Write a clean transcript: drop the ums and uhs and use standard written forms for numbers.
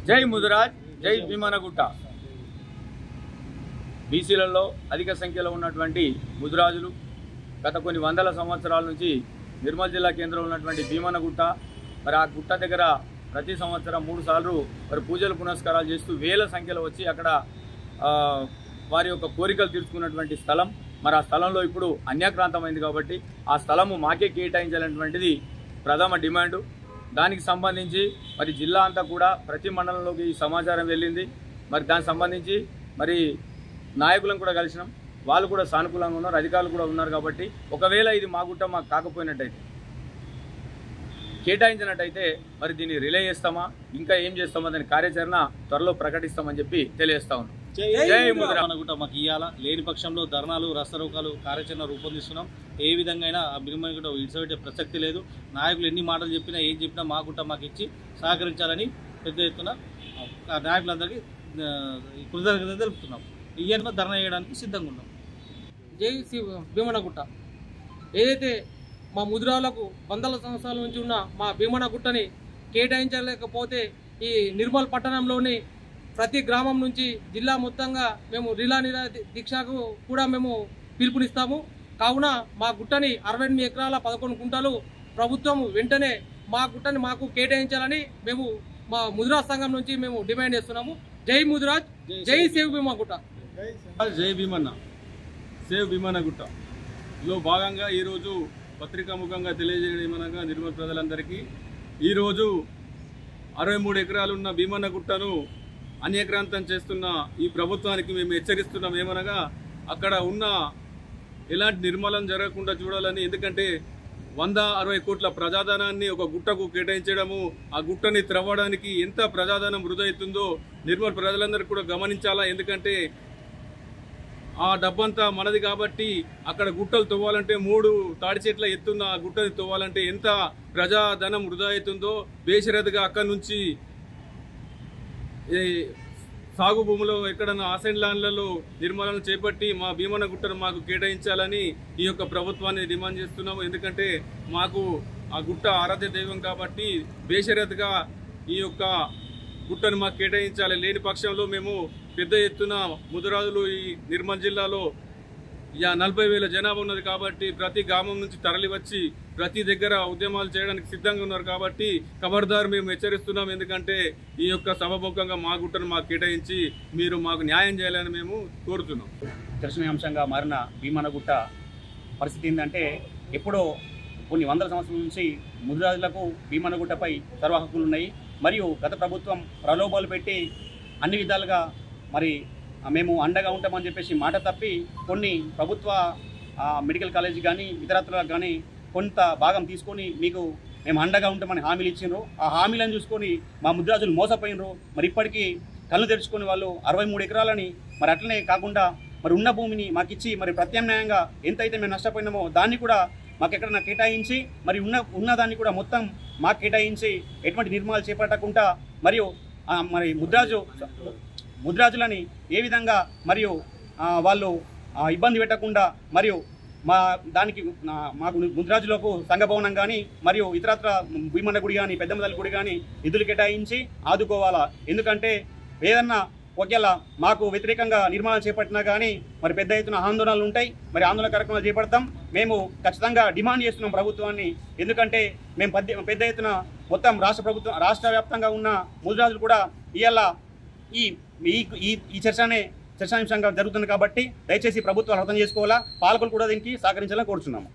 జై ముదిరాజ్, జై భీమనగుట్ట. బీసీలలో అధిక సంఖ్యలో ఉన్నటువంటి ముదిరాజులు గత కొన్ని వందల సంవత్సరాల నుంచి నిర్మల్ జిల్లా కేంద్రంలో ఉన్నటువంటి భీమనగుట్ట, మరి ఆ గుట్ట దగ్గర ప్రతి సంవత్సరం 3 సార్లు మరి పూజలు పునస్కారాలు చేస్తూ వేల సంఖ్యలో వచ్చి అక్కడ వారి యొక్క కోరికలు తీర్చుకున్నటువంటి స్థలం. మరి ఆ స్థలంలో ఇప్పుడు అన్యాక్రాంతమైంది కాబట్టి ఆ స్థలము మాకే కేటాయించాలనేటువంటిది ప్రథమ డిమాండు. దానికి సంబంధించి మరి జిల్లా అంతా కూడా ప్రతి మండలంలోకి ఈ సమాచారం వెళ్ళింది. మరి దానికి సంబంధించి మరి నాయకులను కూడా కలిసినాం, వాళ్ళు కూడా సానుకూలంగా ఉన్నారు, అధికారులు కూడా ఉన్నారు. కాబట్టి ఒకవేళ ఇది మా గుట్ట మాకు కాకపోయినట్టయితే, కేటాయించినట్టయితే మరి దీన్ని రిలే చేస్తామా, ఇంకా ఏం చేస్తామా దాని కార్యాచరణ త్వరలో ప్రకటిస్తామని చెప్పి తెలియజేస్తా ఉన్నాం. జై ముదిరాజ్. మాకు ఇయ్యాల లేని పక్షంలో ధర్నాలు, రస్తరోకాలు కార్యాచరణ రూపొందిస్తున్నాం. ఏ విధంగా అయినా ఆ భీమనగుట్ట ఇడిసబెట్టే ప్రసక్తి లేదు. నాయకులు ఎన్ని మాటలు చెప్పినా ఏం చెప్పినా మా గుట్ట మాకు ఇచ్చి సహకరించాలని పెద్ద ఎత్తున నాయకులందరికీ కృతజ్ఞత తెలుపుతున్నాం. ఇయ్యను ధర్నా చేయడానికి సిద్ధంగా ఉన్నాం. జై భీమనగుట్ట. ఏదైతే మా ముదిరాలకు వందల సంవత్సరాల నుంచి ఉన్న మా భీమనగుట్టని కేటాయించలేకపోతే ఈ నిర్మల్ పట్టణంలోని ప్రతి గ్రామం నుంచి జిల్లా మొత్తంగా మేము రిలా దీక్షకు కూడా మేము పిలుపునిస్తాము. కావున మా గుట్టని 68 ఎకరాల 11 గుంటలు ప్రభుత్వం వెంటనే మా గుట్టని మాకు కేటాయించాలని మేము మా ముదిరాజ్ సంఘం నుంచి మేము డిమాండ్ చేస్తున్నాము. జై ముదిరాజ్, జై సేవ్ భీమనగుట్ట. జై భీమన్న, సేవ్ భీమనగుట్టలో భాగంగా ఈరోజు పత్రికాముఖంగా తెలియజేయడమనగా నిర్మల్ ప్రజలందరికీ ఈరోజు 63 ఎకరాలున్న భీమనగుట్టను అన్యాక్రాంతం చేస్తున్న ఈ ప్రభుత్వానికి మేము హెచ్చరిస్తున్నాం. ఏమనగా అక్కడ ఉన్న ఎలాంటి నిర్మూలన జరగకుండా చూడాలని. ఎందుకంటే 160 కోట్ల ప్రజాధనాన్ని ఒక గుట్టకు కేటాయించడము, ఆ గుట్టని త్రవ్వడానికి ఎంత ప్రజాధనం వృధా అవుతుందో నిర్మల్ ప్రజలందరూ కూడా గమనించాలా. ఎందుకంటే ఆ డబ్బంతా మనది కాబట్టి అక్కడ గుట్టలు తవ్వాలంటే 3 తాడి చెట్ల ఎత్తున్న ఆ గుట్టని తవ్వాలంటే ఎంత ప్రజాధనం వృధా అవుతుందో బేషరతుగా అక్కడి నుంచి సాగు భూములో ఎక్కడన్నా ఆసైన్ ల్యాండ్లలో నిర్మాణాలు చేపట్టి మా భీమనగుట్టను మాకు కేటాయించాలని ఈ యొక్క ప్రభుత్వాన్ని డిమాండ్ చేస్తున్నాము. ఎందుకంటే మాకు ఆ గుట్ట ఆరాధ్య దైవం కాబట్టి బేషరతుగా ఈ యొక్క గుట్టను మాకు కేటాయించాలి. లేని పక్షంలో మేము పెద్ద ఎత్తున ముదిరాజులు ఈ నిర్మల్ జిల్లాలో 40,000 జనాభా ఉన్నది కాబట్టి ప్రతి గ్రామం నుంచి తరలి వచ్చి ప్రతి దగ్గర ఉద్యమాలు చేయడానికి సిద్ధంగా ఉన్నారు. కాబట్టి ఖబర్దార్ మేము హెచ్చరిస్తున్నాం. ఎందుకంటే ఈ యొక్క సభాముఖంగా మా గుట్టను మాకు కేటాయించి మీరు మాకు న్యాయం చేయాలని మేము కోరుతున్నాం. చర్చనీయాంశంగా మారిన భీమనగుట్ట పరిస్థితి ఏంటంటే, ఎప్పుడో కొన్ని వందల సంవత్సరాల నుంచి ముదిరాజులకు భీమనగుట్టపై సర్వ హక్కులు ఉన్నాయి. మరియు గత ప్రభుత్వం ప్రలోభాలు పెట్టి అన్ని విధాలుగా మరి మేము అండగా ఉంటామని చెప్పేసి మాట తప్పి కొన్ని ప్రభుత్వ మెడికల్ కాలేజీ కానీ ఇతరత్రకు కానీ కొంత భాగం తీసుకొని మీకు మేము అండగా ఉంటామని హామీలు ఇచ్చిండ్రు. ఆ హామీలను చూసుకొని మా ముదిరాజులు మోసపోయినరు. మరి ఇప్పటికీ కళ్ళు తెరుచుకొని వాళ్ళు 63 ఎకరాలని మరి అట్లనే కాకుండా మరి ఉన్న భూమిని మాకు ఇచ్చి మరి ప్రత్యామ్నాయంగా ఎంతైతే మేము నష్టపోయినామో దాన్ని కూడా మాకు ఎక్కడన్నా కేటాయించి మరి ఉన్నదాన్ని కూడా మొత్తం మాకు కేటాయించి ఎటువంటి నిర్మాణాలు చేపట్టకుండా మరియు మరి ముదిరాజులని ఏ విధంగా మరియు వాళ్ళు ఇబ్బంది పెట్టకుండా మరియు మాకు ముదిరాజులకు సంఘభవనం కానీ మరియు ఇతరత్ర భీమన్న గుడి కానీ పెద్దమ్మదల్లి గుడి కానీ నిధులు కేటాయించి ఆదుకోవాలా. ఎందుకంటే ఏదన్నా ఒకవేళ మాకు వ్యతిరేకంగా నిర్మాణం చేపట్టినా కానీ మరి పెద్ద ఎత్తున ఆందోళనలు ఉంటాయి. మరి ఆందోళన కార్యక్రమాలు చేపడతాం. మేము ఖచ్చితంగా డిమాండ్ చేస్తున్నాం ప్రభుత్వాన్ని. ఎందుకంటే మేము పెద్ద ఎత్తున మొత్తం రాష్ట్ర వ్యాప్తంగా ఉన్న ముదిరాజులు కూడా ఇవాళ ఈ చర్చాంశంగా జరుగుతుంది. కాబట్టి దయచేసి ప్రభుత్వాలు అర్థం చేసుకోవాలా, పాలకులు కూడా దీనికి సహకరించాలని కోరుతున్నాము.